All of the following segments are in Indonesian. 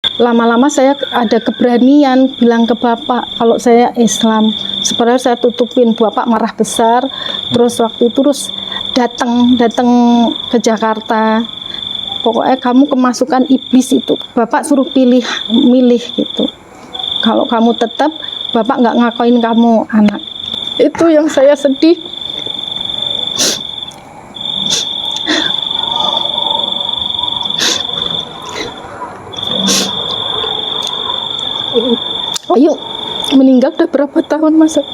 Lama-lama saya ada keberanian bilang ke bapak kalau saya Islam. Sebenarnya saya tutupin, bapak marah besar. Terus waktu itu datang ke Jakarta. Pokoknya kamu kemasukan iblis itu. Bapak suruh milih gitu. Kalau kamu tetap, bapak nggak ngakuin kamu anak. Itu yang saya sedih. Ayo, meninggal udah berapa tahun masa?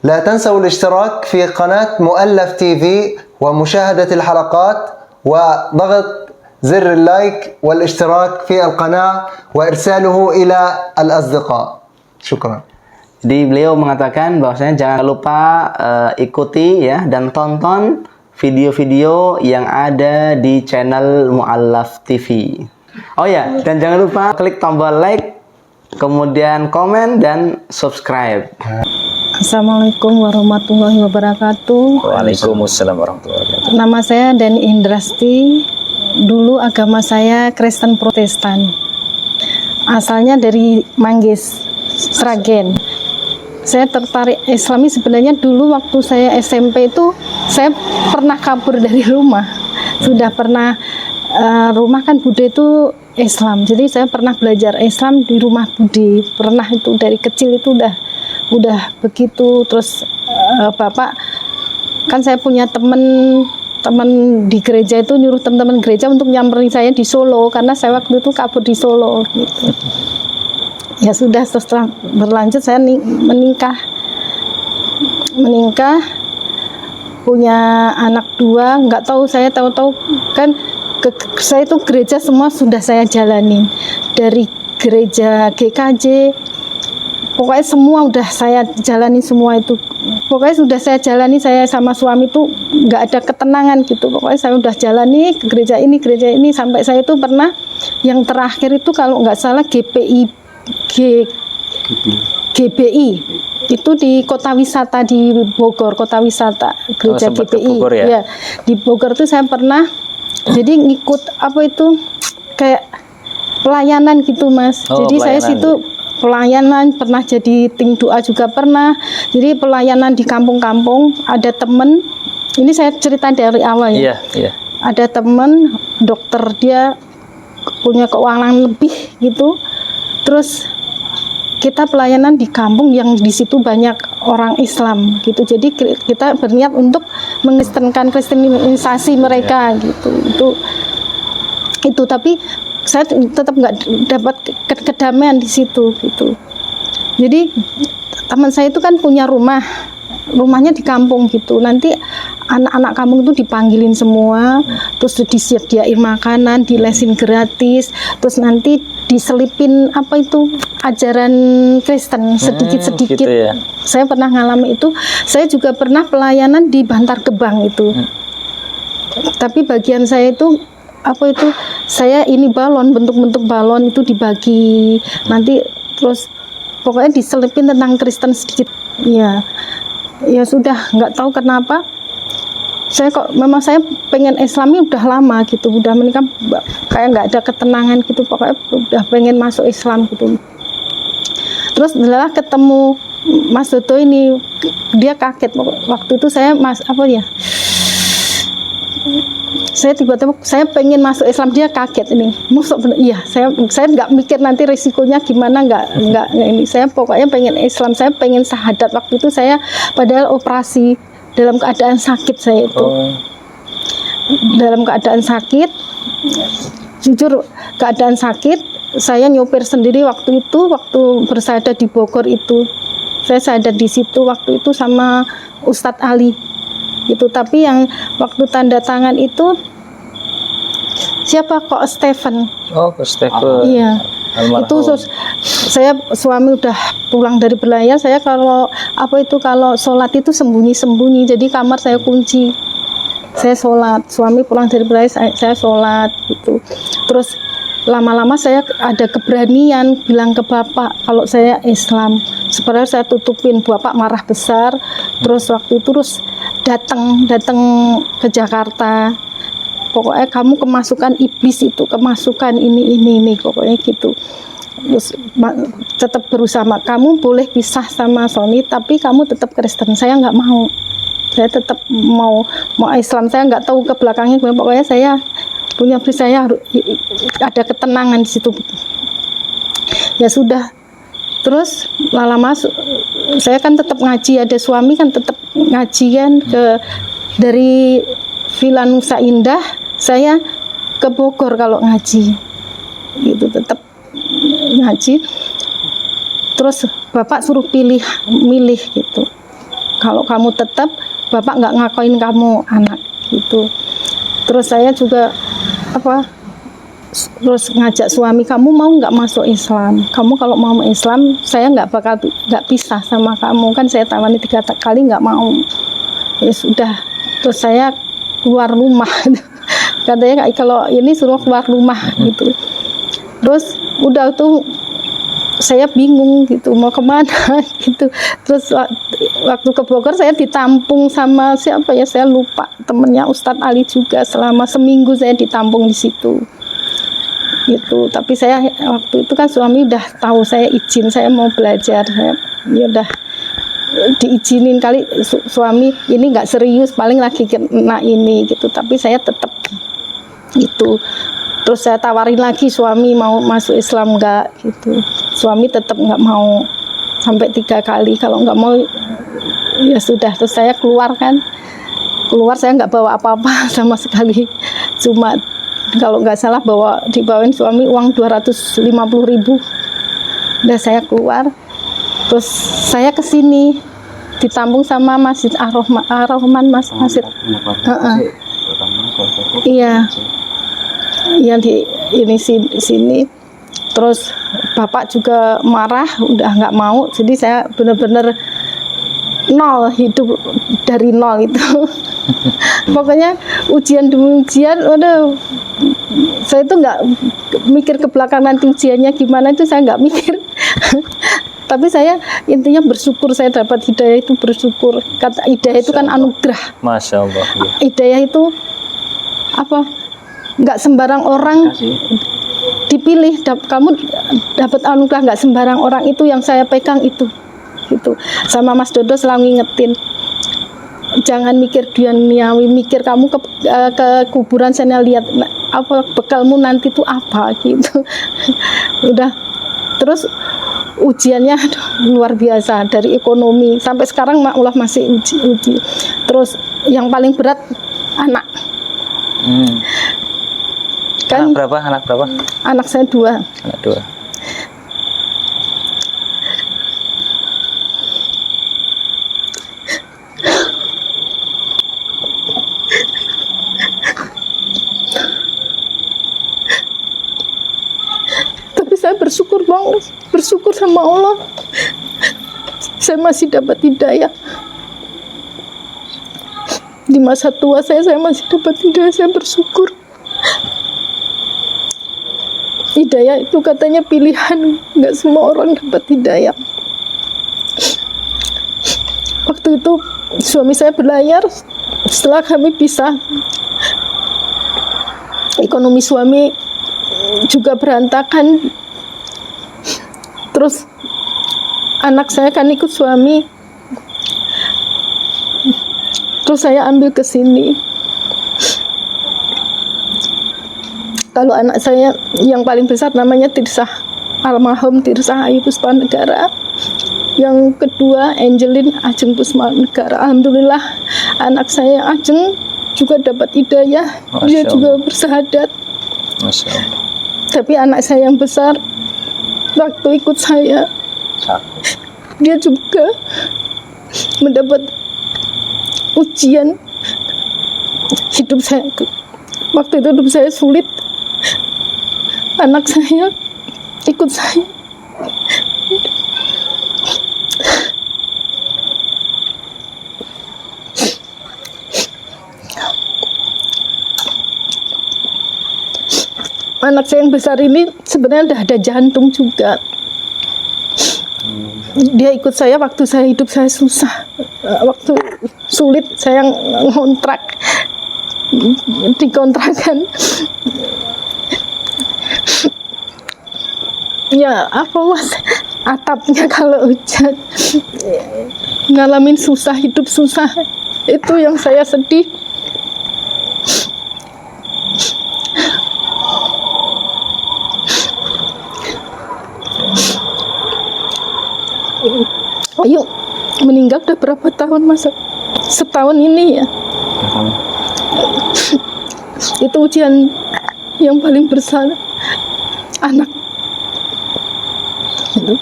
لا تنسوا الاشتراك في قناة مؤلف تي في ومشاهدة الحلقات وضغط زر اللايك والاشتراك في القناة وإرساله إلى الأصدقاء. شكرا. Jadi beliau mengatakan bahwasanya jangan lupa ikuti ya dan tonton video-video yang ada di channel Mu'allaf TV. Oh ya, dan jangan lupa klik tombol like, kemudian komen dan subscribe. Assalamualaikum warahmatullahi wabarakatuh. Waalaikumsalam warahmatullahi wabarakatuh. Nama saya Dani Indrasti. Dulu agama saya Kristen Protestan. Asalnya dari Manggis, Sragen. Saya tertarik Islami sebenarnya dulu waktu saya SMP itu saya pernah kabur dari rumah. Sudah pernah rumah kan Bude itu Islam. Jadi saya pernah belajar Islam di rumah Bude. Pernah itu dari kecil itu udah begitu. Terus bapak kan saya punya teman di gereja itu nyuruh teman-teman gereja untuk nyamperin saya di Solo karena saya waktu itu kabur di Solo gitu. Ya sudah, setelah berlanjut saya menikah punya anak 2. Nggak tahu, saya tahu kan saya itu gereja semua sudah saya jalani, dari gereja GKJ, pokoknya semua udah saya jalani semua itu. Pokoknya sudah saya jalani, saya sama suami itu nggak ada ketenangan gitu. Pokoknya saya udah jalani ke gereja ini sampai saya itu pernah yang terakhir itu kalau nggak salah GBI itu di kota wisata di Bogor, kota wisata gereja GBI Bogor, ya? Di Bogor itu saya pernah jadi ngikut apa itu kayak pelayanan gitu Mas. Jadi saya situ pelayanan, pernah jadi tim doa juga pernah. Jadi pelayanan di kampung-kampung, ada temen, ini saya cerita dari awal ya. Ada temen dokter, dia punya keuangan lebih gitu. Terus kita pelayanan di kampung yang di situ banyak orang Islam gitu. Jadi kita berniat untuk kristenisasi mereka gitu. Itu tapi saya tetap nggak dapat kedamaian di situ gitu. Jadi teman saya itu kan punya rumahnya di kampung gitu. Nanti anak-anak kampung itu dipanggilin semua, terus disediain makanan, dilesin gratis, terus nanti diselipin apa itu ajaran Kristen sedikit-sedikit. Gitu ya. Saya pernah ngalami itu. Saya juga pernah pelayanan di Bantar Gebang itu. Tapi bagian saya itu apa itu, saya ini balon, bentuk-bentuk balon itu dibagi nanti, terus pokoknya diselipin tentang Kristen sedikit. Ya sudah, nggak tahu kenapa saya pengen Islami udah lama gitu, udah menikah kayak nggak ada ketenangan gitu, pokoknya udah pengen masuk Islam gitu. Terus setelah ketemu Mas Dodo ini, dia kaget waktu itu saya tiba-tiba saya pengen masuk Islam, dia kaget ini. Iya, saya nggak mikir nanti risikonya gimana, nggak ini. Saya pokoknya pengen Islam, saya pengen syahadat. Waktu itu saya padahal operasi dalam keadaan sakit saya itu. Dalam keadaan sakit, jujur keadaan sakit, saya nyopir sendiri waktu itu, waktu bersyahadat di Bogor itu. Saya syahadat di situ waktu itu sama Ustadz Ali. Gitu, tapi yang waktu tanda tangan itu siapa kok Stephen? Stephen. Iya. Itu saya suami udah pulang dari belayar, saya kalau sholat itu sembunyi-sembunyi, jadi kamar saya kunci. Saya sholat, suami pulang dari belayar, saya sholat gitu. Terus lama-lama saya ada keberanian bilang ke bapak kalau saya Islam. Sebenarnya saya tutupin, bapak marah besar. Terus waktu itu terus datang ke Jakarta. Pokoknya kamu kemasukan iblis itu, kemasukan ini pokoknya gitu. Terus tetap berusaha, kamu boleh pisah sama Sony tapi kamu tetap Kristen. Saya nggak mau, saya tetap mau Islam. Saya nggak tahu ke belakangnya, pokoknya saya punya prinsip, saya harus ada ketenangan di situ. Ya sudah, terus lama-lama saya kan tetap ngaji, ada suami kan tetap ngaji kan dari Villa Nusa Indah saya ke Bogor kalau ngaji gitu, tetap ngaji. Terus bapak suruh milih gitu, kalau kamu tetap bapak nggak ngakuin kamu anak gitu. Terus saya juga terus ngajak suami, kamu mau nggak masuk Islam? Kamu kalau mau Islam saya nggak pisah sama kamu, kan saya tawani 3 kali nggak mau. Ya sudah, terus saya keluar rumah katanya kalau ini suruh keluar rumah gitu. Terus udah tuh saya bingung gitu mau kemana gitu. Terus waktu ke Bogor saya ditampung sama siapa ya, saya lupa, temennya Ustadz Ali juga. Selama seminggu saya ditampung di situ gitu. Tapi saya waktu itu kan suami udah tahu saya izin, saya mau belajar, ya udah diizinin kali suami, ini nggak serius, paling lagi kena ini gitu. Tapi saya tetap gitu. Terus saya tawarin lagi suami mau masuk Islam enggak gitu. Suami tetap nggak mau, sampai 3 kali. Kalau nggak mau ya sudah. Terus saya keluar, saya nggak bawa apa-apa sama sekali. Cuma kalau nggak salah dibawain suami uang 250.000. Udah saya keluar. Terus saya kesini ditampung sama Masjid Ar-Rahman, Masjid. Iya. Yang di sini. Terus bapak juga marah, udah nggak mau. Jadi saya benar-benar nol, hidup dari nol itu. Pokoknya ujian demi ujian, saya itu nggak mikir ke belakang nanti ujiannya gimana, itu saya nggak mikir. Tapi saya intinya bersyukur saya dapat hidayah, itu bersyukur. Kata hidayah itu kan anugerah. Masya Allah. Hidayah itu nggak sembarang orang dipilih, kamu dapat anugerah, nggak sembarang orang. Itu yang saya pegang itu gitu. Sama Mas Dodo selalu ngingetin, jangan mikir duniawi, mikir kamu ke kuburan sana, lihat bekalmu nanti itu apa gitu. Udah. Terus ujiannya luar biasa, dari ekonomi sampai sekarang Allah masih uji. Terus yang paling berat anak. Kan Anak berapa? Anak saya 2. Anak 2. Tapi saya bersyukur banget, bersyukur sama Allah. Saya masih dapat hidayah. Di masa tua saya masih dapat hidayah, saya bersyukur. Hidayah itu katanya pilihan, nggak semua orang dapat hidayah. Waktu itu suami saya berlayar, setelah kami pisah, ekonomi suami juga berantakan. Terus anak saya kan ikut suami, terus saya ambil ke sini. Kalau anak saya yang paling besar namanya Tirsah, almarhum Tirsah Ayu Puspanegara. Yang kedua Angelin Ajeng Puspanegara. Alhamdulillah anak saya Ajeng juga dapat hidayah, dia juga bersahadat. Masya Allah. Tapi anak saya yang besar waktu ikut saya, dia juga mendapat ujian. Hidup saya waktu itu hidup saya sulit. Anak saya ikut saya. anak saya yang besar ini sebenarnya udah ada jantung juga. Dia ikut saya waktu saya hidup saya susah, waktu sulit saya ngontrak di kontrakan. Ya apa mas, atapnya kalau hujan ngalamin susah, hidup susah, itu yang saya sedih. Ayo, meninggal udah berapa tahun mas? Setahun ini ya. Itu ujian yang paling besar anak. Gitu.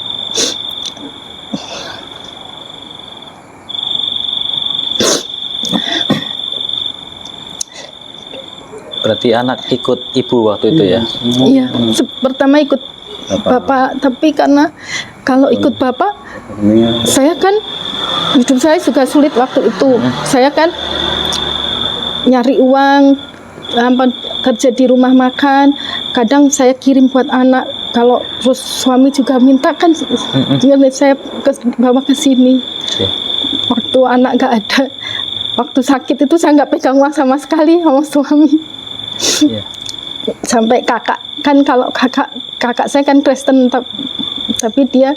Berarti anak ikut ibu waktu itu ya? Iya, pertama ikut bapak, tapi karena kalau ikut bapak, saya kan hidup saya juga sulit waktu itu. Saya kan nyari uang, kerja di rumah makan, kadang saya kirim buat anak. Kalau terus suami juga minta kan, saya bawa ke sini. Waktu anak nggak ada, waktu sakit itu saya nggak pegang uang sama sekali sama suami. Sampai kakak, kan kalau kakak saya kan Kristen, tapi dia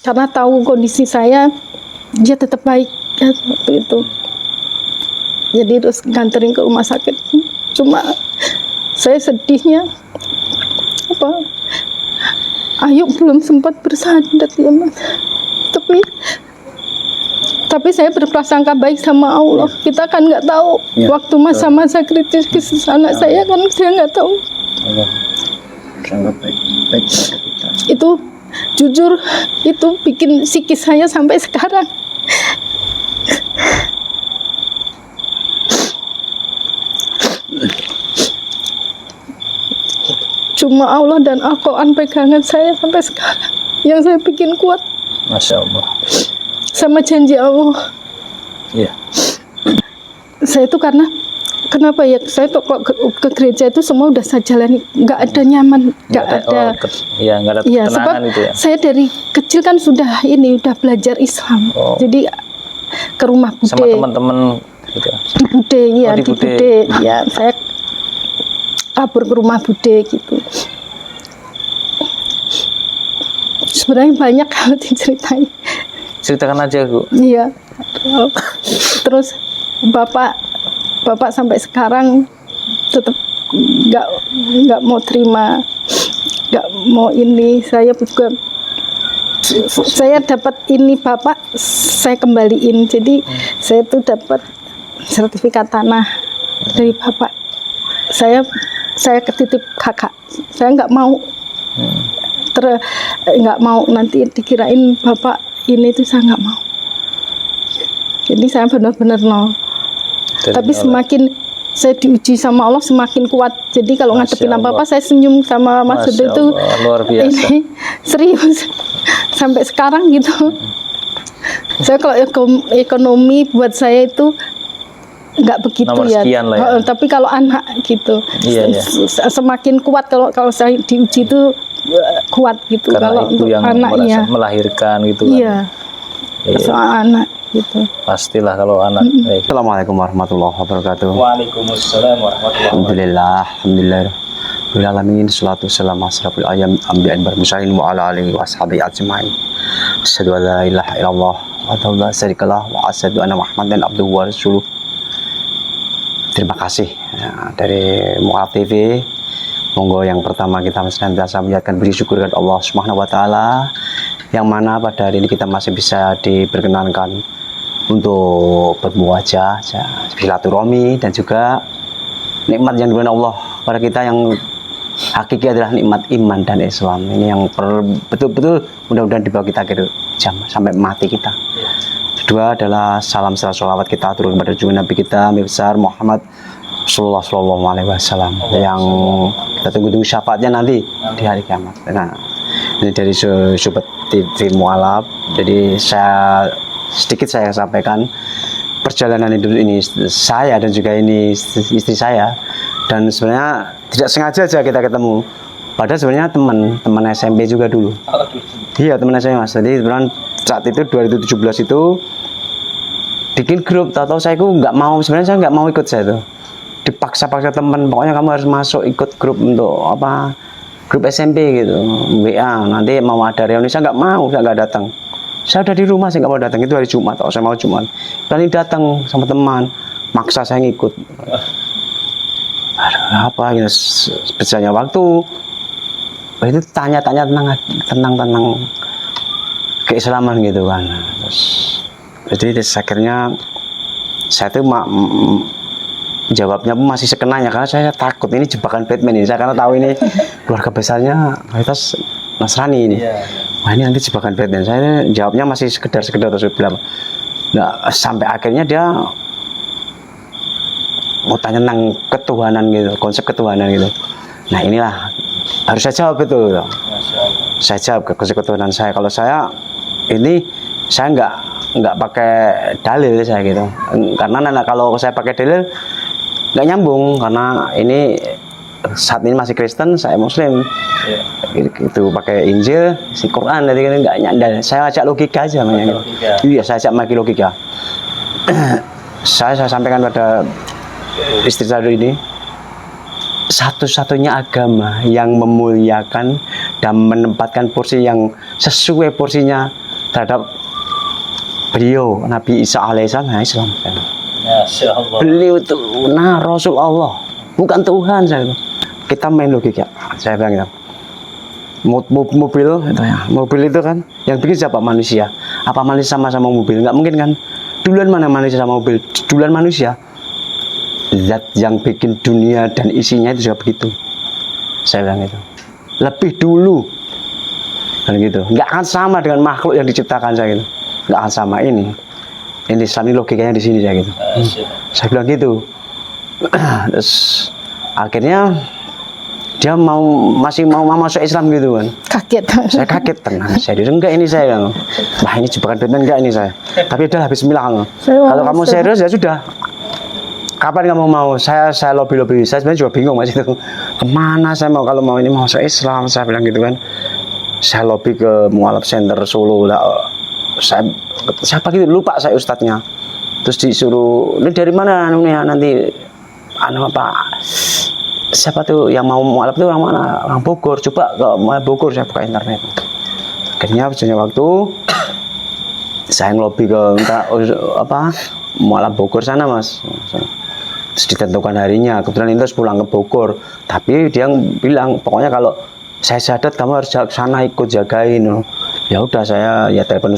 karena tahu kondisi saya, dia tetap baik ya, waktu itu. Jadi terus nganterin ke rumah sakit. Cuma saya sedihnya apa? Ayu belum sempat bersandar ya mas. Tapi saya berprasangka baik sama Allah. Kita kan nggak tahu waktu masa-masa kritis anak saya kan saya nggak tahu. Allah sangat baik kita. Itu jujur itu bikin psikis saya sampai sekarang. Cuma Allah dan Al-Quran pegangan saya sampai sekarang yang saya bikin kuat. Masya Allah. Sama janji Allah. Iya. Saya itu kenapa ya, saya tuh ke gereja itu semua udah saya jalani, nggak ada nyaman, nggak ada. Nggak ada Ya, ketenangan sebab itu ya. saya dari kecil kan udah belajar Islam. Jadi ke rumah bude. Sama teman-teman gitu. Di bude, ya Oh, di di bude. bude. Ya saya kabur ke rumah bude gitu. Sebenarnya banyak kalau diceritain. Ceritakan aja Bu. Iya. Terus bapak sampai sekarang tetap nggak mau terima, nggak mau ini. Saya juga saya dapat ini bapak saya kembaliin. Jadi saya tuh dapat sertifikat tanah dari bapak. Saya ketitip kakak. Saya nggak mau nggak mau nanti dikirain bapak ini tuh, saya nggak mau. Jadi saya benar-benar tapi semakin saya diuji sama Allah semakin kuat. Jadi kalau ngadepin apa-apa saya senyum sama Mas Huda itu. Luar biasa. Ini serius sampai sekarang gitu. Saya kalau ekonomi buat saya itu nggak begitu Nomor ya. sekian lah ya. Tapi kalau anak gitu, Iya. semakin kuat kalau saya diuji itu kuat gitu. Karena Kalau ibu untuk yang anaknya, melahirkan gitu kan. iya, soal anak gitu. Pastilah kalau anak. Assalamualaikum warahmatullahi wabarakatuh. Waalaikumsalam warahmatullahi Alhamdulillah, alhamdulillah. Alamin, salatu wassalamu ala asyrafil anbiya'i wal mursalin wa ala alihi wa ashabihi ajma'in. Asyhadu an la ilaha illallah wa la syarikalah wa asyhadu anna Muhammadan abduhu wa rasuluh. Terima kasih ya, dari Mu'alaf TV. Monggo yang pertama kita senantiasa menjadikan beri syukur kepada Allah Subhanahu wa taala, yang mana pada hari ini kita masih bisa diperkenankan untuk bermuajah, silaturahmi, dan juga nikmat yang diberikan Allah pada kita yang hakiki adalah nikmat iman dan Islam. Ini yang betul-betul mudah-mudahan dibawa kita ke jam sampai mati kita. Kedua adalah salam serta sholawat kita turun kepada junjungan Nabi kita Nabi besar Muhammad Sallallahu Alaihi Wasallam yang kita tunggu-tunggu syafaatnya nanti di hari kiamat. Nah, ini dari Sobat TV Mu'alaf. Jadi sedikit saya sampaikan perjalanan hidup ini saya dan juga ini istri saya Dan sebenarnya tidak sengaja aja kita ketemu. Padahal sebenarnya teman SMP juga dulu. Iya, teman SMP Mas. Jadi sebenarnya saat itu 2017 itu bikin grup. Tahu-tahu saya itu nggak mau, sebenarnya saya nggak mau ikut saya itu. Dipaksa-paksa teman, pokoknya kamu harus masuk ikut grup untuk apa? Grup SMP gitu, WA. Nanti mau ada reuni, saya nggak mau, saya nggak datang. Saya udah di rumah, saya nggak mau datang. Itu hari Jumat, oh saya mau Jumat. Berani datang sama teman, maksa saya ngikut. Aduh, apa gitu, berjalannya waktu. Itu tanya-tanya tentang keislaman gitu kan. Jadi akhirnya saya tuh jawabnya masih sekenanya karena saya takut ini jebakan Batman ini. Saya karena tahu ini keluarga besarnya mayoritas Nasrani ini. Wah ini nanti jebakan Batman. Saya jawabnya masih sekedar terus bilang. Nah sampai akhirnya dia mau tanya tentang ketuhanan gitu, konsep ketuhanan gitu. Nah inilah harus saya jawab itu. Saya jawab ke konsep ketuhanan saya. Kalau saya ini saya nggak pakai dalil saya gitu. Karena kalau saya pakai dalil nggak nyambung karena ini saat ini masih Kristen, saya Muslim. Itu pakai Injil, si Quran, jadi kan nggak nyandal. Saya ajak logika aja namanya. Iya, saya ajak pakai logika. saya sampaikan pada istri saya ini, satu-satunya agama yang memuliakan dan menempatkan porsi yang sesuai porsinya terhadap beliau Nabi Isa alaihissalam, Islam. Beliau itu Rasul Allah, bukan Tuhan. Saya kita main logika, saya bilang gitu. Mobil itu kan yang bikin siapa? Manusia. Apa manusia sama mobil? Nggak mungkin kan. Duluan mana manusia sama mobil? Duluan manusia. Zat yang bikin dunia dan isinya itu juga begitu. Saya bilang itu lebih dulu dan gitu. Nggak akan sama dengan makhluk yang diciptakan saya gitu. Nggak akan sama ini Islam ini logikanya di sini saya gitu. Saya bilang gitu. Terus akhirnya dia masih mau masuk Islam gitu kan. Kaget. Saya kaget tenang. Saya enggak ini saya kan. Wah ini jebakan Batman enggak ini saya. Tapi udah bismillah kan. Kalau kamu serius ya sudah. Kapan kamu mau? Saya lobby. Saya sebenarnya juga bingung Mas itu. Kemana saya mau kalau mau ini mau masuk Islam, saya bilang gitu kan. Saya lobby ke Mu'alaf Center Solo lah. Saya siapa gitu lupa saya ustadznya. Terus disuruh, "Ini dari mana nanti apa? Siapa tuh yang mau mualaf tuh orang mana? Orang Bogor. Coba ke Bogor." Saya buka internet. Akhirnya berjalannya waktu saya ngelobi ke mualaf Bogor sana Mas. Terus ditentukan harinya. Kebetulan itu pulang ke Bogor. Tapi dia bilang pokoknya kalau saya syahadat kamu harus sana ikut jagain. Ya udah saya ya telepon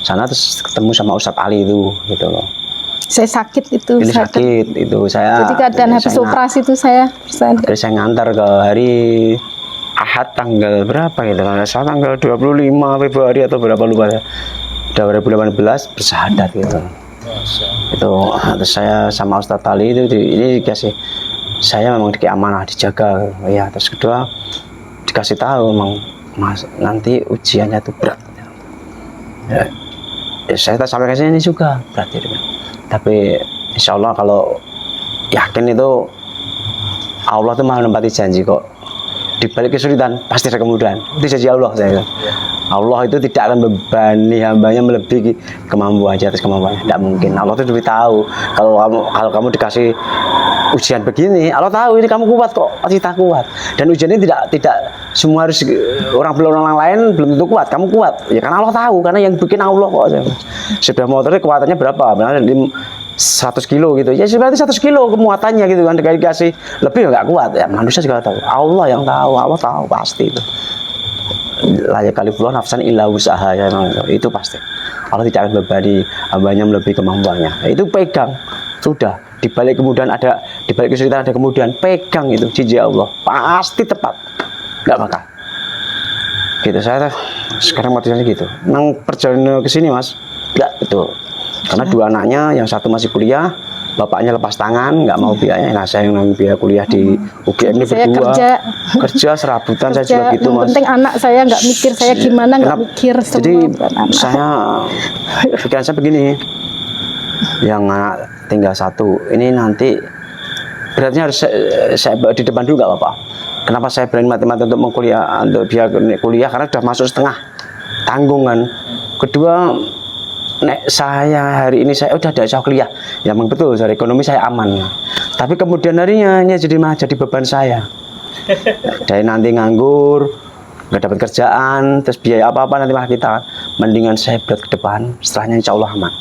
sana terus ketemu sama Ustadz Ali itu gitu loh. Saya sakit itu. Ini sakit itu saya. Jadi keadaan habis operasi itu saya. Terus saya ngantar ke hari Ahad tanggal berapa gitu. Saya tanggal 25 Februari atau berapa lupa ya. 2018 bersyahadat gitu. Itu terus saya sama Ustadz Ali itu ini dikasih saya memang dikasih amanah dijaga ya. Terus kedua dikasih tahu memang Mas nanti ujiannya itu berat. Ya, saya tak sampai ke sini juga berat ya. Tapi insya Allah kalau yakin itu Allah tuh maha menepati janji kok. Di balik kesulitan pasti ada kemudahan. Itu janji Allah saya. Allah itu tidak akan membebani hambanya melebihi kemampuan atas kemampuannya. Tidak mungkin. Allah itu lebih tahu. Kalau kamu dikasih ujian begini, Allah tahu ini kamu kuat kok, pasti tak kuat. Dan ujian ini tidak semua harus orang lain belum tentu kuat. Kamu kuat. Ya karena Allah tahu. Karena yang bikin Allah kok. Sepeda motornya kekuatannya berapa? Benar 100 kilo gitu. Ya berarti 100 kilo kemuatannya gitu kan. Dikasih lebih nggak kuat. Ya manusia juga tahu. Allah yang tahu. Allah tahu pasti itu. Layak kalifullah nafsan illa usaha ya, itu pasti. Allah tidak akan membebani hambanya melebihi kemampuannya. Itu pegang. Sudah. Di balik kemudian ada, di balik kesulitan ada kemudian, pegang itu janji Allah. Pasti tepat. Nggak bakal. Gitu saya sekarang motivasinya gitu. Nang perjalanan ke sini Mas. Enggak betul. Karena dua anaknya, yang satu masih kuliah, bapaknya lepas tangan, nggak mau biaya. Nah saya yang nanggung biaya kuliah di UGM ini saya berdua. Kerja serabutan saya juga gitu Mas. Penting anak saya nggak mikir saya gimana, nggak mikir semua. Jadi saya pikiran saya begini, yang anak tinggal satu, ini nanti beratnya harus saya bawa di depan dulu nggak apa-apa. Kenapa saya berani mati-mati untuk kuliah, untuk dia kuliah, karena sudah masuk setengah tanggungan. Kedua, nek saya hari ini saya udah ada kuliah, ya memang betul secara ekonomi saya aman. Tapi kemudian harinya ini jadi beban saya. Dari nanti nganggur, nggak dapat kerjaan, terus biaya apa-apa nanti malah kita. Mendingan saya berat ke depan, setelahnya insya Allah aman.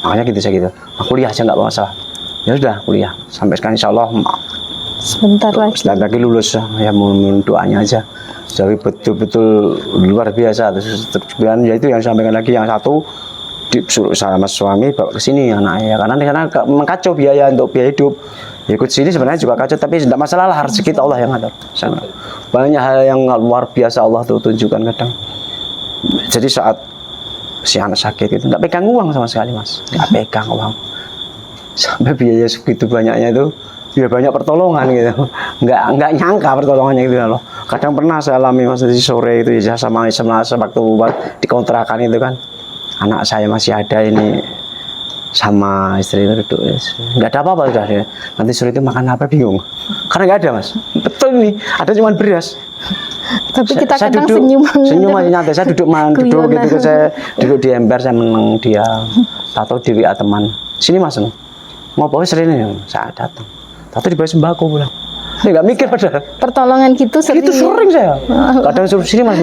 Makanya gitu saya gitu. Kuliah aja nggak masalah. Ya sudah kuliah sampai sekarang insya Allah Sebentar lagi lulus ya, mohon doanya aja. Jadi betul-betul luar biasa. Terus kemudian ya itu yang sampaikan lagi yang satu disuruh sama suami bawa ke sini anaknya, karena di sana memang kacau biaya untuk biaya hidup. Ya, ikut sini sebenarnya juga kacau, tapi tidak masalah lah, rezeki Allah yang ngatur. Banyak hal yang luar biasa Allah tuh tunjukkan kadang. Jadi saat si anak sakit itu nggak pegang uang sama sekali mas, nggak pegang uang. Sampai biaya segitu banyaknya itu, ya banyak pertolongan gitu. Nggak nyangka pertolongannya gitu loh. Kadang pernah saya alami mas di sore itu ya sama waktu dikontrakan itu kan, anak saya masih ada ini sama istri itu duduk, nggak ada apa-apa sudah ya. Nanti sore itu makan apa bingung, karena nggak ada mas. Betul nih, ada cuma beras. tapi kita Saya kadang senyum senyum aja nyantai. Saya duduk gitu, saya duduk di ember, saya meneng dia. Tahu di WA teman, sini mas, mau bawa sering nih, saya datang. Tahu diberi sembako pulang. Ini nggak mikir padahal. pertolongan gitu sering. Itu sering saya. Kadang suruh sini mas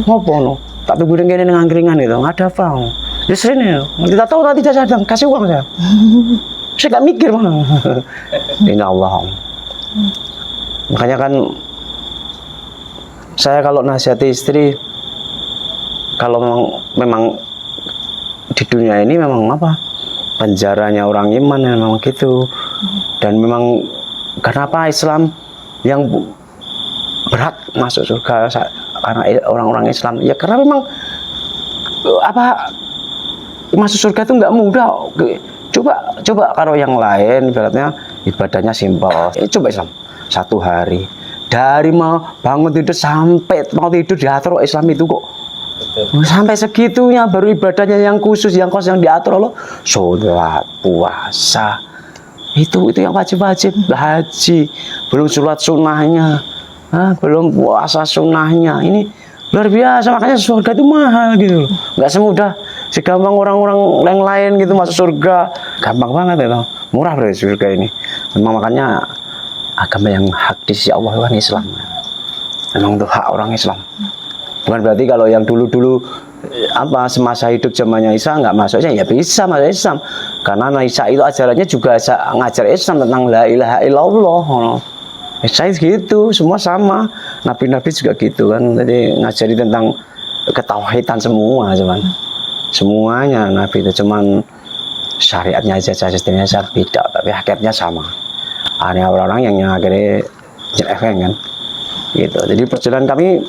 mau pono. Tak tunggu dengan ini ngangkringan itu, nggak ada apa. Ya sering nih, kita tahu nanti saya datang, kasih uang saya. Saya nggak mikir mana. Ini Allah. Makanya kan saya kalau nasihati istri, kalau memang di dunia ini memang apa, penjaranya orang iman memang gitu. Dan memang kenapa Islam yang berhak masuk surga karena orang-orang Islam, ya karena memang apa, masuk surga itu nggak mudah. Coba kalau yang lain ibaratnya ibadahnya simpel, coba Islam satu hari dari mau bangun tidur sampai mau tidur diatur Islam itu kok. Sampai segitunya baru ibadahnya yang khusus, yang diatur Allah, sholat, puasa, itu yang wajib-wajib, haji, belum sholat sunnahnya, belum puasa sunnahnya. Ini luar biasa, makanya surga itu mahal gitu, nggak semudah segampang orang-orang yang lain gitu masuk surga, gampang banget itu, murah berarti surga ini. Memang makanya agama yang hak di sisi Allah kan Islam, memang itu hak orang Islam. Bukan berarti kalau yang dulu-dulu apa semasa hidup zamannya Isa nggak masuknya, ya bisa masuk Islam, karena Isa itu ajarannya juga ngajar Islam tentang la ilaha illallah. Isa gitu, semua sama, nabi-nabi juga gitu kan, jadi ngajari tentang ketauhidan semua cuman. Semuanya nabi itu cuman syariatnya aja, sistemnya aja beda, tapi hakikatnya sama. Ada orang-orang yang akhirnya jelek kan, gitu. Jadi perjalanan kami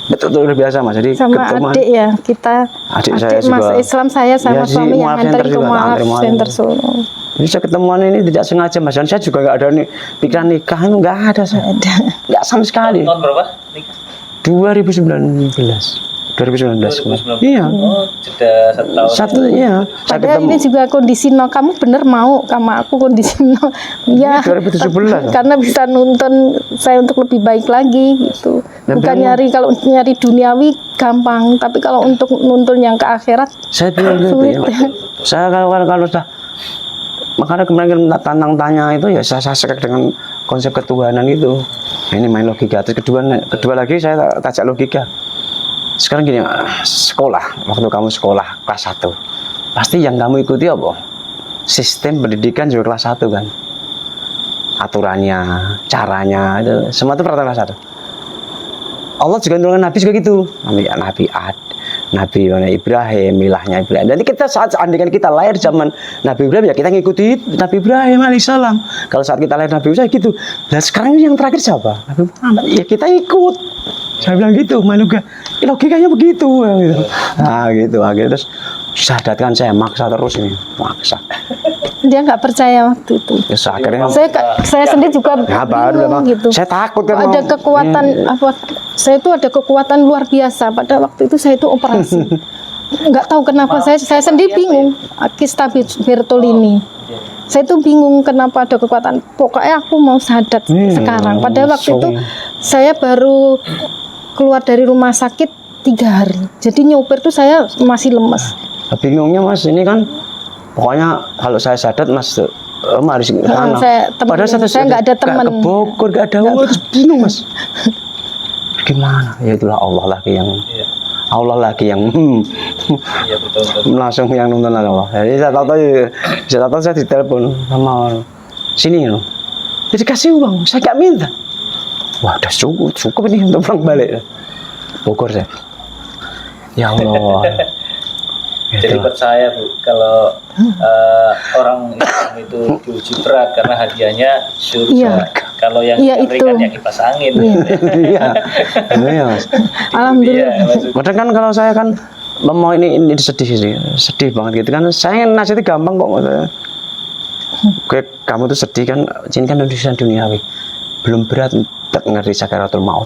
betul-betul luar biasa mas. Jadi sama adik ya kita, adik saya mas juga Islam, saya sama ya, suami yang nganterin ke Mu'alaf Center Solo. Ini saya ketemuan ini tidak sengaja mas, dan saya juga nggak ada nih pikiran nikah, nggak ada saya, nggak sama sekali. Tahun berapa nikah? 2019. Iya. Oh, jeda 1 tahun. Satu, iya. Saya Padahal ketemu ini juga kondisi no, kamu bener mau sama aku kondisi no, ya. 2017. Karena bisa nuntun saya untuk lebih baik lagi gitu. Dan Bukan memang- kalau nyari duniawi gampang, tapi kalau untuk nuntun yang ke akhirat Saya bilang gitu sulit. ya. Saya kalau sudah, makanya kemarin tanya itu ya saya sekak dengan konsep ketuhanan itu. Ini main logika. Terus kedua lagi saya tajak logika. Sekarang gini, sekolah, waktu kamu sekolah kelas 1, pasti yang kamu ikuti apa? Sistem pendidikan juga kelas 1 kan, aturannya, caranya, itu semua itu peraturan kelas 1. Allah juga nurunkan Nabi juga gitu, Nabi Ibrahim, milahnya Ibrahim. Jadi kita saat seandainya kita lahir zaman Nabi Ibrahim, ya kita ngikuti Nabi Ibrahim alaihissalam. Kalau saat kita lahir Nabi Ibrahim gitu. Dan sekarang yang terakhir siapa? Nabi Muhammad. Ya kita ikut. Saya bilang gitu, manusia. Logikanya begitu. Gitu. Nah gitu. Akhirnya terus syahadatkan saya, maksa terus ini, maksa. Dia nggak percaya waktu itu. Ya, akhirnya Saya sendiri juga ya, baru bingung memang. gitu. Saya takut kan Ada mau- kekuatan apa? Saya itu ada kekuatan luar biasa. Pada waktu itu saya itu operasi. nggak tahu kenapa saya sendiri bingung. Kista Bertolini. Saya tuh bingung kenapa ada kekuatan. Pokoknya aku mau syahadat sekarang. Padahal waktu itu saya baru keluar dari rumah sakit 3 hari. Jadi nyopir tuh saya masih lemes. Bingungnya Mas, ini kan pokoknya kalau saya syahadat Mas harus ke sana. Padahal saya nggak ada teman. Ke Bogor, nggak ada uang, bingung Mas. Gimana? Ya itulah Allah lagi yang Iya betul. langsung yang nonton Allah. Jadi saya tahu saya ditelepon sama sini loh. Jadi kasih uang, saya nggak minta. Wah, udah cukup ini untuk pulang balik. Bogor saya. Ya Allah. Jadi percaya Bu, kalau orang Islam itu diuji berat karena hadiahnya surga. Iya. Kalau yang ringan yang kipas angin. Iya. Iya, Mas. Alhamdulillah. Padahal kan kalau saya kan mau ini sedih sih, sedih banget gitu kan. Saya nasihatnya gampang kok. Kayak kamu tuh sedih kan, ini kan urusan duniawi. Belum berat tak ngerti sakaratul maut.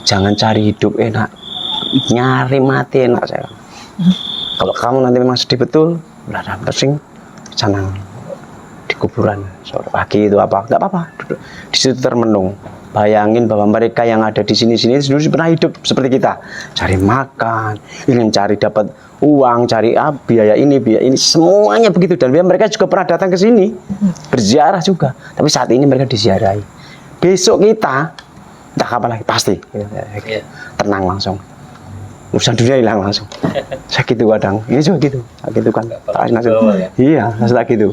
Jangan cari hidup enak, nyari mati enak saya. Kalau kamu nanti memang sedih betul, udah pusing, sana di kuburan sore pagi itu apa? Nggak apa-apa, duduk di situ termenung. Bayangin bahwa mereka yang ada di sini-sini dulu pernah hidup seperti kita, cari makan, ingin cari dapat uang, cari biaya ini, semuanya begitu. Dan mereka juga pernah datang ke sini, berziarah juga. Tapi saat ini mereka diziarahi. Besok kita, entah kapan lagi, pasti tenang langsung. Urusan dunia hilang langsung. Saya gitu kadang, ini juga gitu, gitu kan. Iya, saya gitu.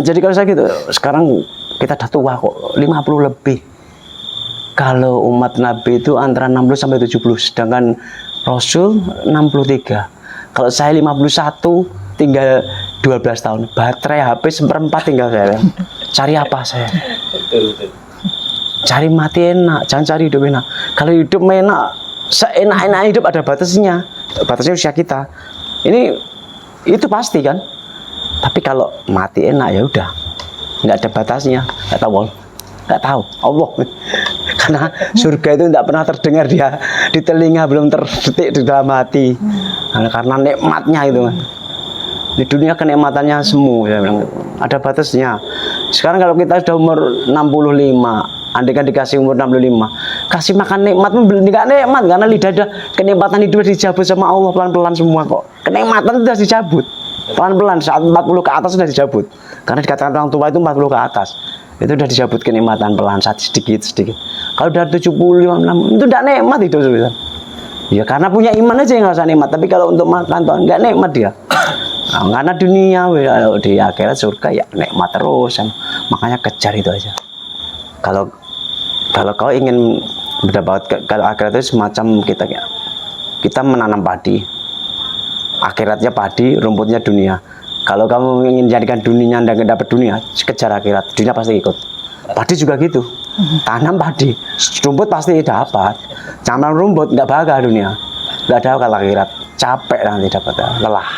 Jadi kalau saya gitu, sekarang kita udah tua kok, 50 lebih. Kalau umat Nabi itu antara 60 sampai 70, sedangkan Rasul 63. Kalau saya 51, tinggal 12 tahun. Baterai HP seperempat tinggal saya. Cari apa saya? Betul. Cari mati enak, jangan cari hidup enak. Kalau hidup enak, seenak-enak hidup ada batasnya. Batasnya usia kita. Ini itu pasti kan. Tapi kalau mati enak ya udah, nggak ada batasnya, nggak tahu Allah. Karena surga itu nggak pernah terdengar dia di telinga, belum terdetik di dalam hati. Karena nikmatnya itu. Di dunia kenikmatannya semu, saya bilang ada batasnya. Sekarang kalau kita sudah umur 65, andai kan dikasih umur 65, kasih makan nikmat nggak nikmat karena lidah kenikmatan hidup dicabut sama Allah pelan-pelan semua kok. Kenikmatan itu sudah dicabut pelan-pelan, saat 40 ke atas sudah dicabut. Karena dikatakan orang tua itu 40 ke atas. Itu sudah dicabut kenikmatan pelan, saat sedikit. Kalau udah 75, 60, itu tidak nikmat itu sebenarnya. Ya karena punya iman aja yang rasa nikmat, tapi kalau untuk makan tuh nggak nikmat dia. Nah, karena dunia di akhirat surga ya nikmat terus, makanya kejar itu aja. Kalau kau ingin mendapat, kalau akhirat itu semacam kita menanam padi, akhiratnya padi, rumputnya dunia. Kalau kamu ingin jadikan dunia dan nggak dapat dunia, kejar akhirat, dunia pasti ikut. Padi juga gitu, tanam padi, rumput pasti dapat. Jangan rumput nggak bakal dunia, nggak ada kalau akhirat, capek nanti dapat, lelah.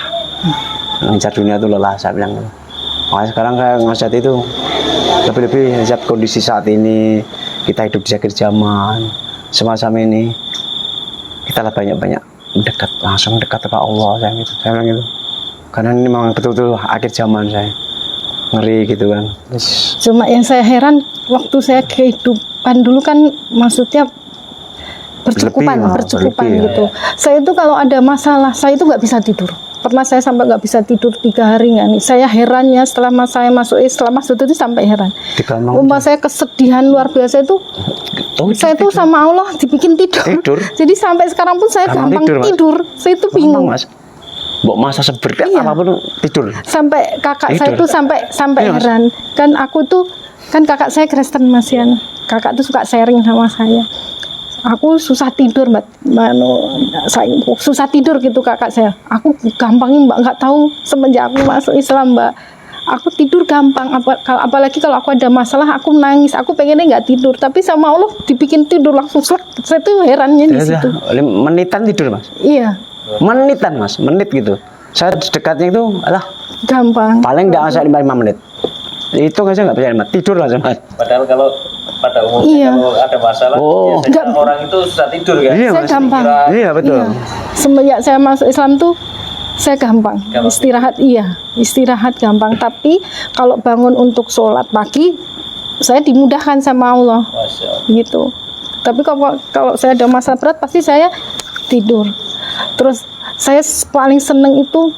Mengejar dunia itu lelah, saya bilang. Makanya sekarang kayak nasihat itu lebih-lebih nasihat kondisi saat ini, kita hidup di akhir zaman semacam ini, kita lah banyak-banyak langsung dekat kepada Allah, saya bilang gitu. Karena ini memang betul-betul akhir zaman, saya ngeri gitu kan. Cuma yang saya heran, waktu saya kehidupan dulu kan maksudnya bercukupan gitu. Saya itu kalau ada masalah, saya itu nggak bisa tidur. Pernah saya sampai nggak bisa tidur 3 hari nggak nih. Saya herannya setelah saya masuk Islam, maksud itu sampai heran. Umpama saya kesedihan luar biasa itu, saya tuh sama Allah dibikin tidur. Jadi sampai sekarang pun saya gampang tidur. Saya itu bingung. Mbok masa seberat apapun tidur. Sampai kakak saya tuh sampai heran. Kan aku tuh kan kakak saya Kristen Mas Yan. Kakak tuh suka sharing sama saya. Aku susah tidur Mbak, saya susah tidur gitu kakak saya. Aku gampangin Mbak, nggak tahu semenjak aku masuk Islam Mbak. Aku tidur gampang, apalagi kalau aku ada masalah aku nangis, aku pengennya nggak tidur, tapi sama Allah dibikin tidur langsung selek. Saya tuh herannya di situ. Menitan tidur Mas? Iya. Menitan Mas, menit gitu. Saya dekatnya itu gampang. Paling nggak usah 5 menit. Itu nggak bisa nggak bisa tidur langsung Mas. Padahal kalau pada umumnya Iya. kalau ada masalah Oh. biasanya orang itu susah tidur kan. Iya, Saya Mas. gampang. Iya, betul. Iya. Semenjak saya masuk Islam tuh saya gampang istirahat, istirahat gampang. Tapi kalau bangun untuk sholat pagi, saya dimudahkan sama Allah, Masya Allah. gitu. Tapi kalau saya ada masalah berat pasti saya tidur. Terus saya paling seneng itu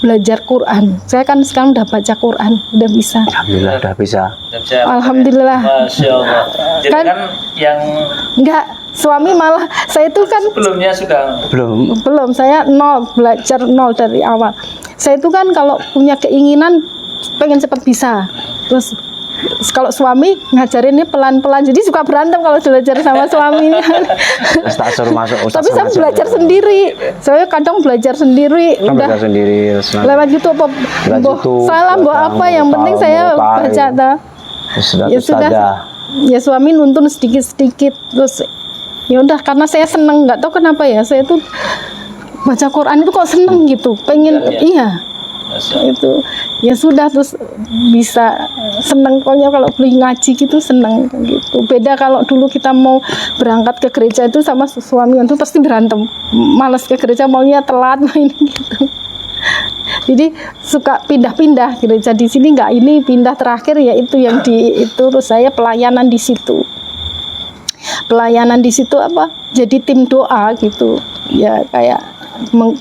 belajar Quran. Saya kan sekarang udah baca Quran, udah bisa. Alhamdulillah udah bisa. Dan saya- Alhamdulillah. Masya Allah. Jadi Kan- kan yang Enggak, suami malah saya itu kan sebelumnya sudah Belum. saya belajar nol dari awal. Saya itu kan kalau punya keinginan pengen cepat bisa. Terus kalau suami ngajarinnya pelan-pelan, jadi suka berantem kalau belajar sama suami ini. Terus tak suruh masuk Ustaz Tapi saya sama belajar aja. sendiri. Saya kadang belajar sendiri. Kan Udah belajar sendiri terus lewat YouTube, Lewat boh, YouTube, salah boh kadang apa yang boh penting tahu, saya boh tahu. baca dah. sudah Ya sudah. Ya suami nuntun sedikit-sedikit, terus ya udah karena saya seneng, nggak tahu kenapa ya saya tuh baca Quran itu kok seneng gitu, pengen iya. Masya Allah. Itu ya sudah, terus bisa seneng, pokoknya kalau beli ngaji gitu seneng gitu. Beda kalau dulu kita mau berangkat ke gereja itu sama suami itu pasti berantem, malas ke gereja, maunya telat main gitu. Jadi suka pindah-pindah gereja, di sini nggak ini, pindah terakhir ya itu yang di itu. Terus saya pelayanan di situ, apa, jadi tim doa gitu ya, kayak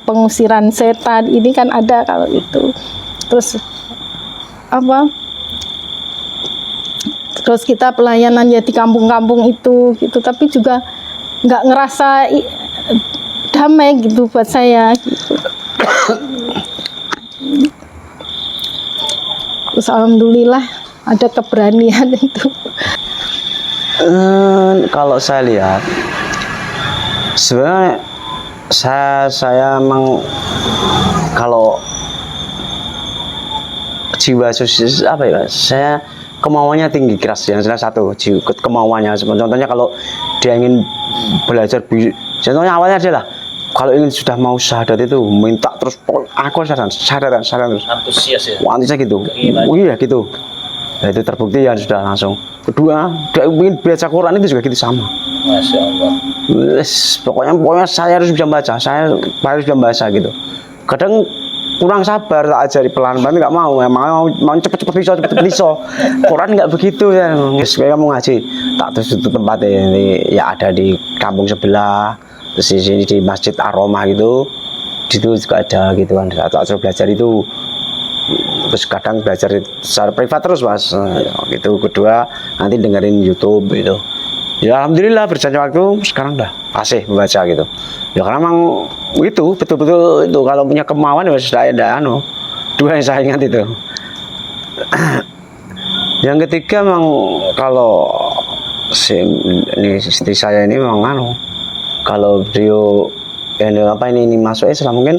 pengusiran setan ini kan ada kalau itu. Terus apa, terus kita pelayanan ya di kampung-kampung itu gitu, tapi juga nggak ngerasa damai gitu buat saya gitu. Terus alhamdulillah ada keberanian itu. Kalau saya lihat sebenarnya saya emang kalau jiwa sosial apa ya, saya kemauannya tinggi keras, yang jelas satu kemauannya. Contohnya kalau dia ingin belajar, contohnya awalnya adalah kalau ingin sudah mau syahadat itu minta terus aku syahadat terus Antusias ya. antusias gitu. Keinginan. Oh iya gitu. Nah, itu terbukti ya sudah langsung. Kedua, dia ingin baca Quran itu juga gitu sama. Masya Allah. Pokoknya saya harus bisa baca, saya harus bisa baca gitu. Kadang kurang sabar, tak ajari pelan-pelan, nggak mau cepet-cepet bisa. Quran nggak begitu ya. Supaya kamu ngaji, tak terus itu tempatnya ya ada di kampung sebelah, terus di sini di Masjid Ar-Rahmah gitu, di situ juga ada gitu kan. Tak suruh belajar itu. Terus kadang belajar secara privat terus mas, gitu. Kedua nanti dengerin YouTube gitu. Ya alhamdulillah berjalan waktu sekarang udah fasih membaca gitu. Ya karena memang itu betul-betul itu kalau punya kemauan ya saya ada dua yang saya ingat itu. Yang ketiga memang kalau istri saya ini memang kalau beliau ini masuk Islam mungkin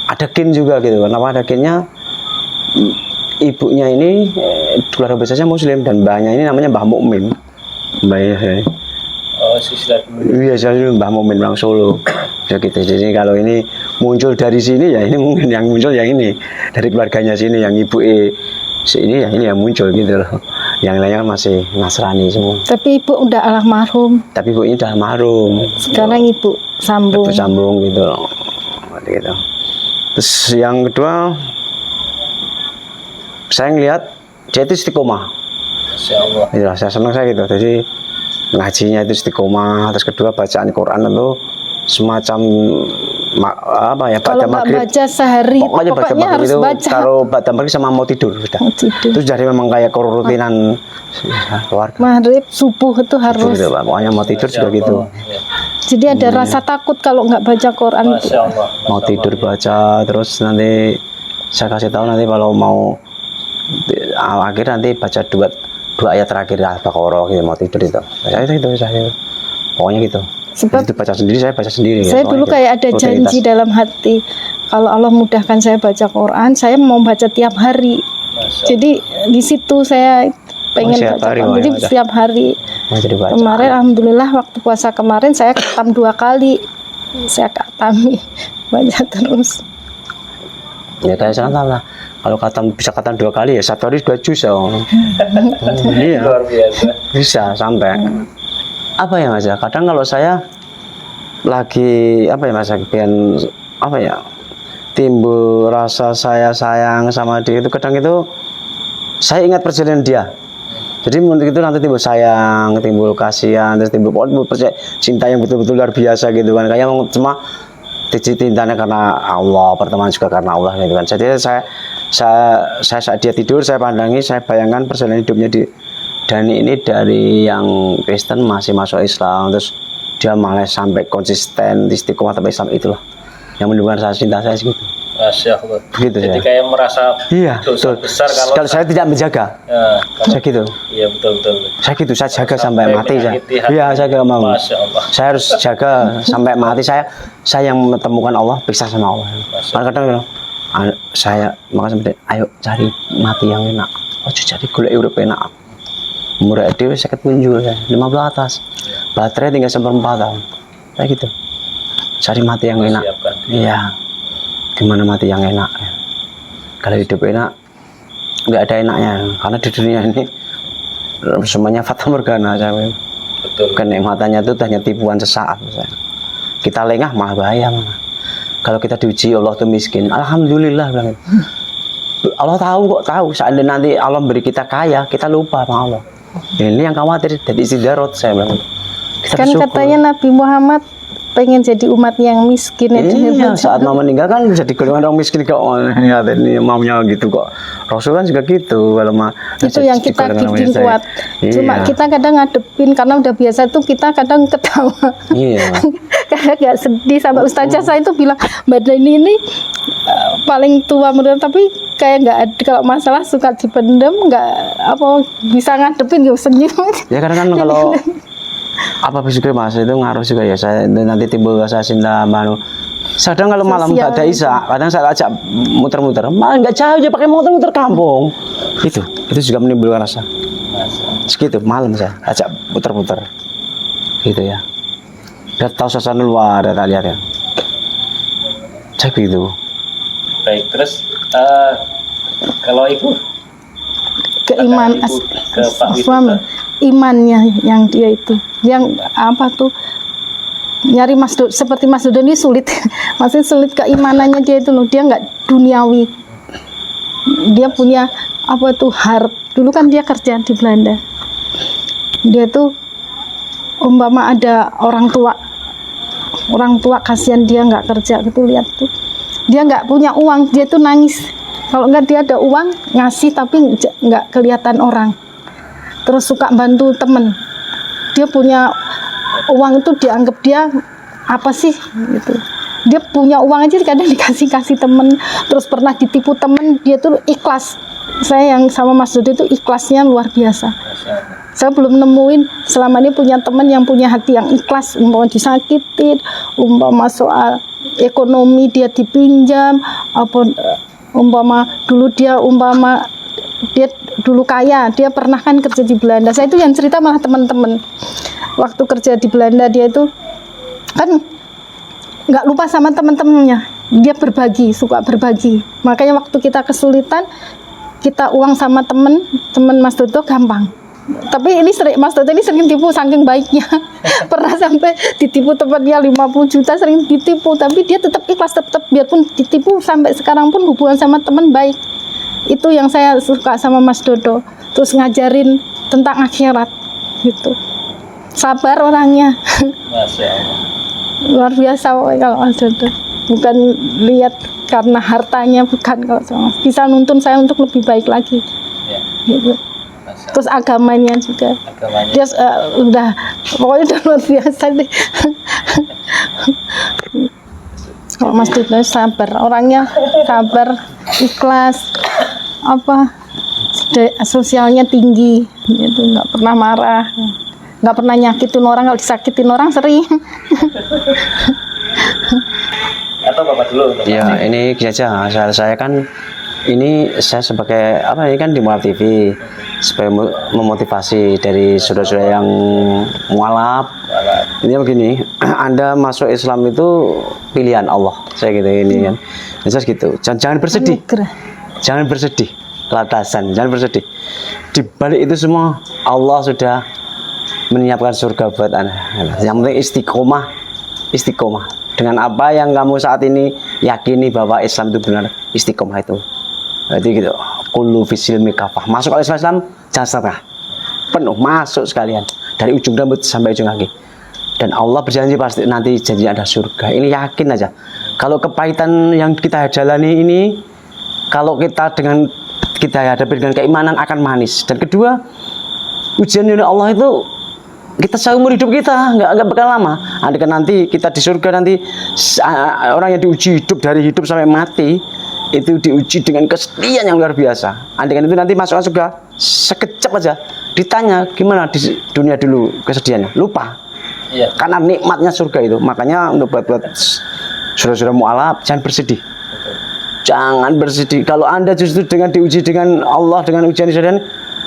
ada kin juga gitu. Kenapa ada kinnya? Ibunya ini keluarga besarnya Muslim dan mbahnya ini namanya Mbah Mukmin. Mbahnya Sisilah dulu. iya, saya dulu Mbah Mukmin Bang Solo. Ya gitu. Jadi kalau ini muncul dari sini ya ini mungkin yang muncul yang ini dari keluarganya sini, yang ibu ini ya ini yang muncul gitu loh. Yang lainnya masih Nasrani semua. Tapi ibu udah almarhum, Tapi ibu ini udah almarhum. sekarang ibu sambung. Ibu sambung gitu loh. Gitu. Terus yang kedua saya ngelihat dia itu istiqomah. Masya Allah. Ya, saya senang saya gitu. Jadi ngajinya itu istiqomah. Terus kedua bacaan Quran itu semacam apa ya, Kalau pada nggak maghrib. baca sehari, Pokoknya baca pokoknya maghrib harus itu baca. taruh pada maghrib sama mau tidur sudah. Mau tidur. Terus jadi memang kayak kerutinan keluarga. Maghrib, subuh itu harus. Gitu, Pak. Pokoknya mau tidur juga gitu. Ya. Jadi ada rasa takut kalau nggak baca Quran. Masya Allah. Mau Masya tidur Allah. baca, terus nanti saya kasih tahu nanti kalau mau akhir nanti baca dua ayat terakhir Al-Baqarah gitu, mau tidur itu. Saya pokoknya gitu. Sebab Itu baca sendiri, saya baca sendiri. saya ya, dulu pokoknya kayak ada gitu. janji dalam hati, kalau Allah mudahkan saya baca Quran, saya mau baca tiap hari. Masya Jadi di situ saya pengen setiap baca hari Quran. mau Jadi baca. setiap hari. Mau jadi baca. Kemarin alhamdulillah waktu puasa kemarin saya khatam 2 kali. Saya khatami baca terus. Ya kayak salah. Kalau bisa khatam 2 kali ya 1 hari 2 juz ya. Iya. Luar biasa. Bisa sampai. Apa ya Mas ya? Kadang kalau saya lagi apa ya Mas, pengen apa ya, timbul rasa saya sayang sama dia itu, kadang itu saya ingat perjalanan dia. Jadi menurut itu nanti timbul sayang, timbul kasihan, terus timbul percaya cinta yang betul-betul luar biasa gitu kan. Kayak cuma cintanya karena Allah, pertemanan juga karena Allah gitu kan. Jadi saya saat dia tidur, saya pandangi, saya bayangkan perjalanan hidupnya di Dani ini dari yang Kristen masih masuk Islam, terus dia malah sampai konsisten istiqomah sampai Islam, itulah yang menunjukkan rasa cinta saya gitu. Masya Allah. Begitu Jadi ya. kayak merasa Iya, dosa betul. besar Kalau saya tidak menjaga. Ya, Saya gitu. Iya betul. Saya gitu, saya jaga sampai mati saya. menyakiti hati. Iya, saya gak mau. Masya Allah. Saya harus jaga sampai mati. Saya yang menemukan Allah, pisah sama Allah. Kadang-kadang bilang, saya maka sampai ayo cari mati yang enak. Oh, cari golek urip enak. Umur dia saya ketunjuk saya 50 atas. Baterai tinggal 1/4 tahun. Kayak gitu. Cari mati yang enak. Siapkan. Iya. Gimana mati yang enak ya? Kalau hidup enak nggak ada enaknya, karena di dunia ini semuanya fata morgana. Betul. Kenikmatannya itu hanya tipuan sesaat. Kita lengah malah bahaya malah. Kalau kita diuji Allah tuh miskin, alhamdulillah bilang. Allah tahu kok, tahu seandainya nanti Allah beri kita kaya, kita lupa sama Allah. Ini yang khawatir jadi istidarat, saya bilang. Kita Kan bersyukur. katanya Nabi Muhammad pengen jadi umat yang miskin. Iya, saat mau meninggal kan bisa digolongan orang miskin kok. Ya, ini maunya gitu kok. Rasul kan juga gitu. Kalau Itu yang kita bikin kuat. Cuma kita kadang ngadepin karena udah biasa tuh, kita kadang ketawa. Iya. Karena gak sedih. Sampai ustazah saya itu bilang, Mbak Dani ini paling tua menurut, tapi kayak nggak ada, kalau masalah suka dipendem, nggak apa bisa ngadepin, gak senyum. Ya karena kan kalau apa juga Mas itu ngaruh juga ya, saya nanti timbul rasa cinta manu. Kadang kalau malam nggak ada isya, kadang saya ajak muter-muter, malah nggak jauh aja pakai muter-muter kampung. Itu juga menimbulkan rasa. Segitu malam saya ajak muter-muter, gitu ya. Biar tahu suasana luar, tak lihat ya. Cek gitu. Baik, terus kalau ibu Keiman ke Pak suami, imannya yang dia itu, yang apa tuh, nyari seperti Mas Dodo ini sulit. Masih sulit keimanannya dia itu loh. Dia nggak duniawi, dia punya apa tuh harp. Dulu kan dia kerja di Belanda, dia tuh umpama ada orang tua kasihan dia nggak kerja gitu, lihat tuh dia nggak punya uang, dia tuh nangis. Kalau nggak dia ada uang ngasih tapi nggak kelihatan orang. Terus suka bantu temen, dia punya uang itu dianggap dia apa sih gitu. Dia punya uang aja kadang dikasih temen. Terus pernah ditipu temen, dia tuh ikhlas. Saya yang sama Mas Dodo itu ikhlasnya luar biasa. Saya belum nemuin selama ini punya teman yang punya hati yang ikhlas, umpama disakitin, umpama soal ekonomi dia dipinjam, apa umpama dia dulu kaya, dia pernah kan kerja di Belanda. Saya itu yang cerita malah teman-teman. Waktu kerja di Belanda dia itu kan nggak lupa sama teman-temannya. Dia berbagi, suka berbagi. Makanya waktu kita kesulitan, kita uang sama teman Mas Dodo gampang. Tapi ini Mas Dodo ini sering tipu saking baiknya. Pernah sampai ditipu temannya 50 juta, sering ditipu, tapi dia tetap ikhlas, tetap biarpun ditipu sampai sekarang pun hubungan sama teman baik. Itu yang saya suka sama Mas Dodo. Terus ngajarin tentang akhirat gitu. Sabar orangnya. Masya Allah. Luar biasa kalau Mas Dodo. Bukan lihat karena hartanya, bukan. Kalau sama bisa nuntun saya untuk lebih baik lagi. Ya. Gitu. Terus agamanya juga. Agamanya. Dia udah pokoknya udah luar biasa deh. Kalau Mas Dodo sabar, orangnya sabar, ikhlas, apa sosialnya tinggi, gitu, nggak pernah marah, nggak pernah nyakitin orang. Kalau disakitin orang sering. Atau Bapak dulu? Ya ini saja. Saya kan ini saya sebagai apa ini kan di Mualaf TV. supaya memotivasi dari saudara-saudara yang mualaf. Ini begini, Anda masuk Islam itu pilihan Allah, saya gitu ini kan. Jelas gitu. Jangan bersedih. Anugerah. Jangan bersedih. Kelatasan, jangan bersedih. Di balik itu semua Allah sudah menyiapkan surga buat Anda. Yang penting istiqomah. Dengan apa yang kamu saat ini yakini bahwa Islam itu benar, istiqomah itu. Jadi gitu. Kullu fisilmi kafah. Masuk ke Islam jangan setengah. Penuh masuk sekalian dari ujung rambut sampai ujung kaki. Dan Allah berjanji pasti nanti janji ada surga. Ini yakin aja. Kalau kepahitan yang kita jalani ini, kalau kita hadapi dengan keimanan akan manis. Dan kedua, ujian dari Allah itu kita seumur hidup kita nggak bakal lama. Andai kan nanti kita di surga nanti orang yang diuji hidup dari hidup sampai mati itu diuji dengan kesetiaan yang luar biasa. Andai kan itu nanti masuk surga sekejap aja ditanya gimana di dunia dulu kesedihannya, lupa. Iya. Karena nikmatnya surga itu. Makanya untuk buat saudara-saudara mualaf jangan bersedih. Jangan bersedih. Kalau Anda justru dengan diuji dengan Allah dengan ujian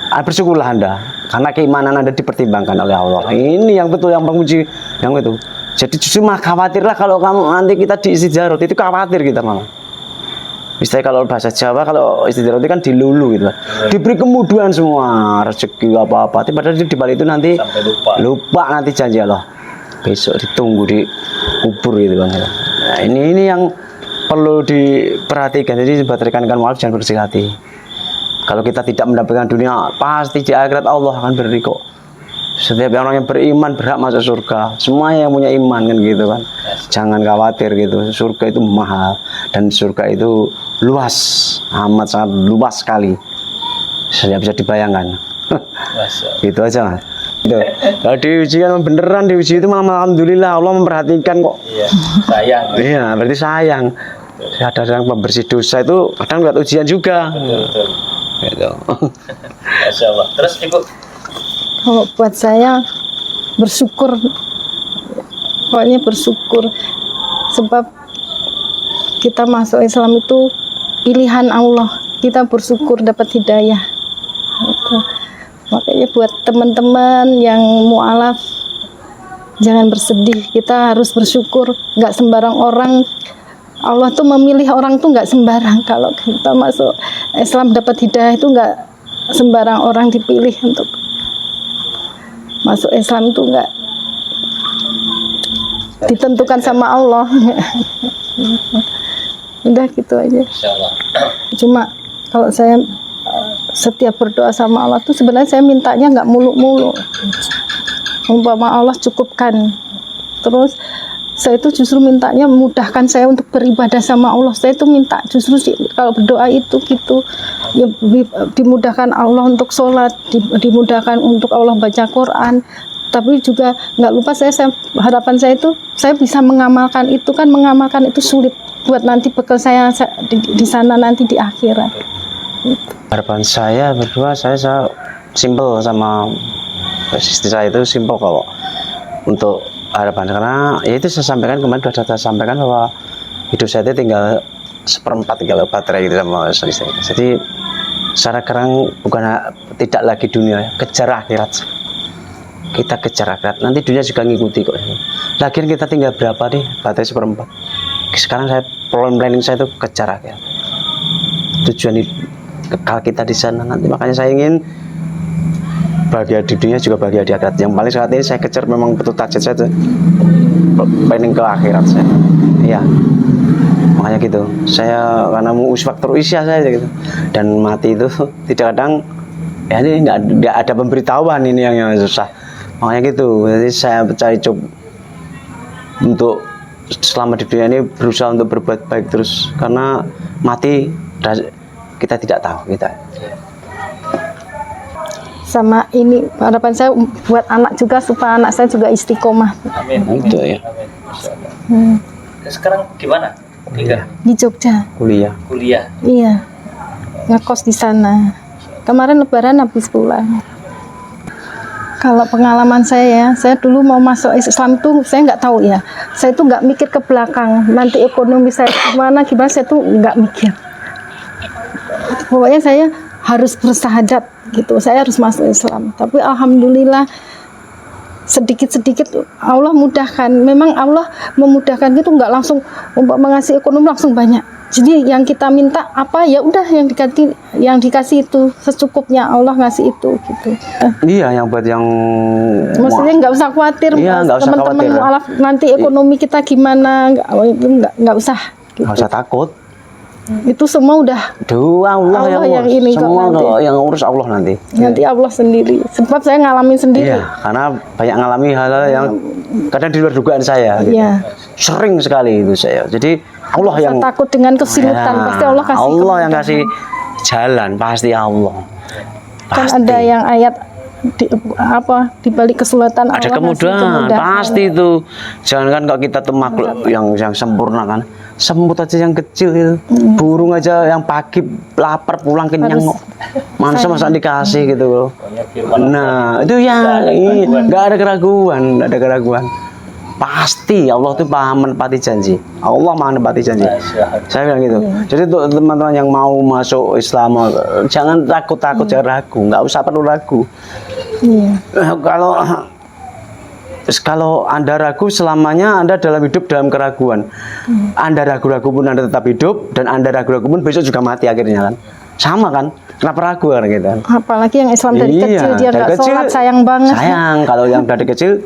bersyukurlah Anda. Karena keimanan Anda dipertimbangkan oleh Allah. Ini yang betul yang menguji yang itu. Jadi justru mah khawatirlah kalau kamu nanti kita di istijarot itu khawatir kita malah. Misalnya kalau bahasa Jawa kalau istijarot itu kan dilulu gitu. Diberi kemudahan semua rezeki apa-apa. Tapi padahal di balik itu nanti sampai lupa nanti janji Allah. Besok ditunggu di kubur gitu Bang. Nah, ini yang perlu diperhatikan. Jadi buat rekan-rekan mualaf jangan bersih hati. Kalau kita tidak mendapatkan dunia, pasti di akhirat Allah akan beri kok. Setiap orang yang beriman berhak masuk surga. Semuanya yang punya iman kan gitu kan. Jangan khawatir gitu. Surga itu mahal dan surga itu luas, amat sangat luas sekali. Saya bisa dibayangkan. Gitu aja Mas. Gitu. Kalau diuji kan beneran diuji itu malah alhamdulillah Allah memperhatikan kok. Iya, sayang. Iya, berarti sayang. Ada yang pembersih dosa itu kadang buat ujian juga. Betul. Gitu. Masya Allah. Terus Ibu, Kalau buat saya bersyukur, pokoknya bersyukur, sebab kita masuk Islam itu pilihan Allah. Kita bersyukur dapat hidayah. Itu. Makanya buat teman-teman yang mualaf jangan bersedih. Kita harus bersyukur. Nggak sembarang orang. Allah tuh memilih orang tuh nggak sembarang. Kalau kita masuk Islam dapat hidayah itu nggak sembarang orang dipilih untuk masuk Islam itu nggak ditentukan sama Allah. Udah gitu aja. Insya Allah. Cuma kalau saya setiap berdoa sama Allah tuh sebenarnya saya mintanya nggak muluk-muluk. Umpama Allah cukupkan. Terus saya itu justru mintanya memudahkan saya untuk beribadah sama Allah. Saya itu minta justru kalau berdoa itu gitu ya, dimudahkan Allah untuk sholat, dimudahkan untuk Allah baca Quran. Tapi juga nggak lupa harapan saya itu saya bisa mengamalkan itu kan, mengamalkan itu sulit buat nanti bekal saya di sana nanti di akhirat. Harapan saya berdua saya simple sama istri saya itu simple kalau untuk harapan, karena ya itu saya sampaikan kemarin sudah saya sampaikan bahwa hidup saya itu tinggal 1/4 tinggal baterai gitu sama istri saya. Jadi secara kerang bukan tidak lagi dunia, kejar akhirat. Kita kejar akhirat, nanti dunia juga ngikuti kok. Lagian kita tinggal berapa nih baterai 1/4. Sekarang saya planning saya itu kejar akhirat. Tujuan kekal kita di sana nanti, makanya saya ingin bahagia di dunia juga bahagia di akhirat. Yang paling saat ini saya kejar memang betul target saya tuh planning ke akhirat saya. Iya. Makanya gitu. Saya karena mau faktor usia saya gitu. Dan mati itu tidak kadang ya ini nggak ada pemberitahuan ini yang susah. Makanya gitu. Jadi saya cari coba untuk selama di dunia ini berusaha untuk berbuat baik terus, karena mati kita tidak tahu kita. Sama ini harapan saya buat anak juga supaya anak saya juga istiqomah Amin. Itu ya. Amin. Masya Allah. Terus sekarang gimana? Tinggal di Jogja. Kuliah. kuliah. Iya, ngekos di sana. Kemarin Lebaran habis pulang. Kalau pengalaman saya dulu mau masuk Islam tuh saya nggak tahu ya. Saya tuh nggak mikir ke belakang. Nanti ekonomi saya gimana, saya tuh nggak mikir. Pokoknya saya harus bersahadat gitu, saya harus masuk Islam. Tapi alhamdulillah sedikit-sedikit Allah mudahkan. Memang Allah memudahkan gitu, nggak langsung mengasih ekonomi langsung banyak. Jadi yang kita minta apa ya udah yang dikasih itu secukupnya, Allah ngasih itu gitu. Iya, yang buat yang Maksudnya nggak usah khawatir, Iya, nggak usah teman-teman khawatir. mualaf nanti ekonomi kita gimana, nggak usah. Gitu. nggak usah takut. Itu semua udah Duh, Allah yang yang urus. ini kok Semua nanti. yang urus Allah nanti. nanti Allah sendiri. Sebab saya ngalamin sendiri. Iya, karena banyak ngalami hal-hal yang kadang di luar dugaan saya. Gitu. Iya. Sering sekali itu saya. Jadi Allah Saya yang takut dengan kesulitan, Ya, pasti Allah kasih. Allah yang kemudahan. kasih jalan, pasti Allah. Kan Pasti. ada yang ayat di balik kesulitan Ada Allah kemudahan, ngasih pasti itu. Jangankan kalau kita tuh makhluk yang sempurna kan, semut aja yang kecil itu, burung aja yang pagi lapar pulang kenyang kok, masa dikasih gitu loh. Pokoknya firman Nah itu ya, nggak ada keraguan, nggak ada keraguan. Pasti Allah tuh paham menepati janji. Allah maha menepati janji. Saya bilang gitu. Jadi untuk teman-teman yang mau masuk Islam, jangan takut-takut, jangan ragu, nggak usah perlu ragu. Iya. Kalau Anda ragu, selamanya Anda dalam hidup dalam keraguan. Anda ragu-ragu pun Anda tetap hidup, dan Anda ragu-ragu pun besok juga mati akhirnya kan. Sama kan? Kenapa ragu kan gitu kan? Apalagi yang Islam dari kecil dia dari nggak kecil, sholat, sayang banget. Sayang, kalau yang dari kecil,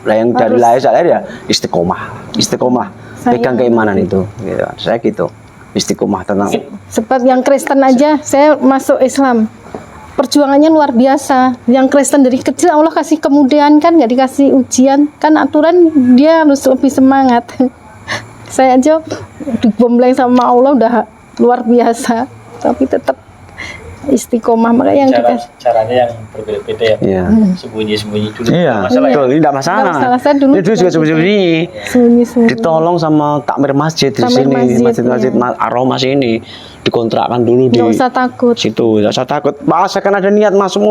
yang dari lahir ya istiqomah, Sayang. pegang keimanan itu. Gitu. Saya gitu, istiqomah tentang. Sebab yang Kristen aja, saya masuk Islam, perjuangannya luar biasa. Yang Kristen dari kecil Allah kasih kemudahan kan, nggak dikasih ujian kan, aturan dia harus lebih semangat. Saya aja digombleng sama Allah udah luar biasa, tapi tetap istiqomah. Makanya yang caranya yang berbeda-beda ya. Iya. Sembunyi-sembunyi dulu. Iya, Masalah ya. betul, tidak masalah. Nggak masalah. Saya dulu Itu juga sembunyi-sembunyi. sembunyi-sembunyi. Ditolong sama takmir masjid di Takmir sini, masjid, masjid iya. Aroma sini, dikontrakkan dulu di Nggak usah takut. situ. Nggak usah takut. Pas akan ada niat masuk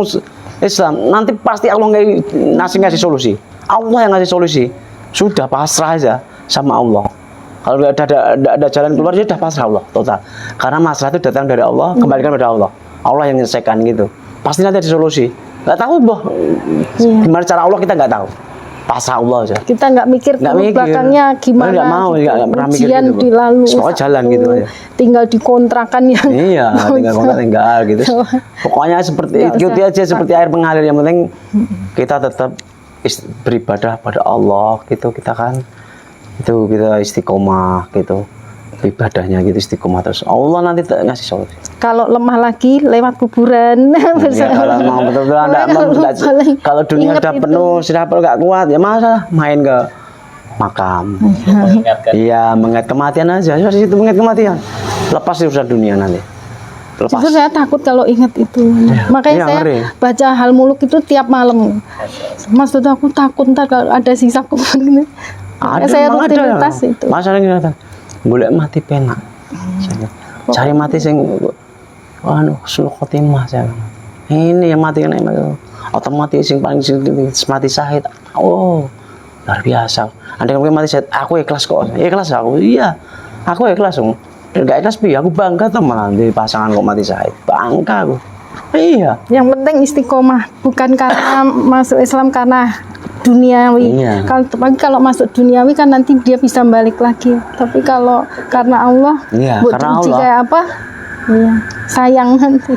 Islam, nanti pasti Allah ngasih solusi. Allah yang ngasih solusi. Sudah pasrah aja sama Allah. Kalau ada jalan keluar, ya sudah pasrah Allah total. Karena masalah itu datang dari Allah, kembalikan pada Allah. Allah yang menyelesaikan gitu. Pasti nanti ada solusi. Nggak tahu boh, gimana cara Allah kita nggak tahu. Pasrah Allah aja. Kita nggak mikir Nggak dulu mikir. belakangnya gimana. Nggak mau, nggak pernah mikir ujian gitu, Bu. dilalu. Pokoknya jalan gitu aja. Tinggal dikontrakan yang. Iya, tinggal gitu. Pokoknya seperti Nggak ikuti usah aja seperti air mengalir. Yang penting kita tetap beribadah pada Allah gitu, kita kan itu kita istiqomah gitu, ibadahnya gitu istiqomah terus. Allah nanti ngasih solusi. Kalau lemah lagi lewat kuburan. Ya, kalau memang betul-betul kalau dunia udah penuh, sudah nggak kuat, ya masa main ke makam. Mengingatkan. Iya, mengingat kematian aja. Dari situ mengingat kematian. Lepas urusan dunia nanti. Lepas. Justru saya takut kalau ingat itu. Makanya iya, saya ngeri. baca Hal Muluk itu tiap malam. Maksud aku takut ntar kalau ada sisa kubur ini. Saya memang rutinitas itu. Masalahnya ngeliatan, boleh mati penak. Cari mati sing husnul khotimah saya. Ini yang mati kan itu. Otomatis yang paling mati syahid. Oh, luar biasa. Andai kamu mati syahid, aku ikhlas kok. Ikhlas aku. Iya. Aku ikhlas dong. Enggak ikhlas piye? Aku bangga teman di pasangan kok mati syahid. Bangga aku. Iya. Yang penting istiqomah, bukan karena masuk Islam karena duniawi. Iya. Kalau masuk duniawi kan nanti dia bisa balik lagi. Tapi kalau karena Allah, Iya, buat karena diuji Allah. kayak apa? Iya, sayang nanti.